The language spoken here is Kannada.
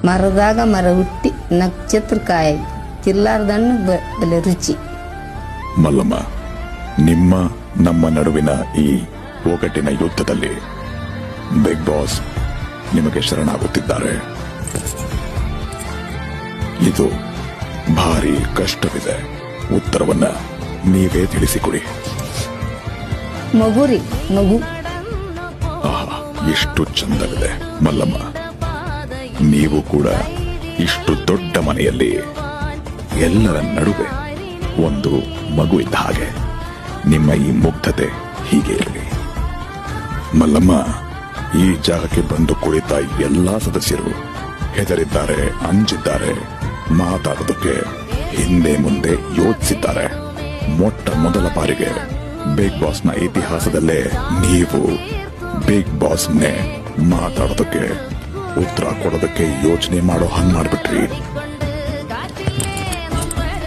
ಮರದಾಗ ಮರ ಹುಟ್ಟಿ ನಕ್ಷತ್ರಕಾಯಿ ತಿರ್ಲಾರ್ದಣ್ಣು ಬಲೆ ರುಚಿ. ಮಲ್ಲಮ್ಮ, ನಿಮ್ಮ ನಮ್ಮ ನಡುವಿನ ಈ ಒಗ್ಗಟ್ಟಿನ ಯುದ್ಧದಲ್ಲಿ ಬಿಗ್ ಬಾಸ್ ನಿಮಗೆ ಶರಣಾಗುತ್ತಿದ್ದಾರೆ. ಇದು ಭಾರಿ ಕಷ್ಟವಿದೆ. ಉತ್ತರವನ್ನ ನೀವೇ ತಿಳಿಸಿಕೊಡಿ. ಮಗುರಿ ಮಗು. ಎಷ್ಟು ಚಂದವಿದೆ ಮಲ್ಲಮ್ಮ. ನೀವು ಕೂಡ ಇಷ್ಟು ದೊಡ್ಡ ಮನೆಯಲ್ಲಿ ಎಲ್ಲರ ನಡುವೆ ಒಂದು ಮಗು ಇದ್ದ ಹಾಗೆ ನಿಮ್ಮ ಈ ಮುಗ್ಧತೆ ಹೀಗೆ ಇರಲಿ. ಮಲ್ಲಮ್ಮ, ಈ ಜಾಗಕ್ಕೆ ಬಂದು ಕುಳಿತ ಎಲ್ಲಾ ಸದಸ್ಯರು ಹೆದರಿದ್ದಾರೆ, ಅಂಜಿದ್ದಾರೆ, ಮಾತಾಡೋದಕ್ಕೆ ಹಿಂದೆ ಮುಂದೆ ಯೋಚಿಸಿದ್ದಾರೆ. ಮೊಟ್ಟ ಮೊದಲ ಬಾರಿಗೆ ಬಿಗ್ ಬಾಸ್ನ ಇತಿಹಾಸದಲ್ಲೇ ನೀವು ಬಿಗ್ ಬಾಸ್ನೇ ಮಾತಾಡೋದಕ್ಕೆ, ಉತ್ತರ ಕೊಡೋದಕ್ಕೆ ಯೋಚನೆ ಮಾಡೋ ಹಂಗ್ ಮಾಡ್ಬಿಟ್ರಿ.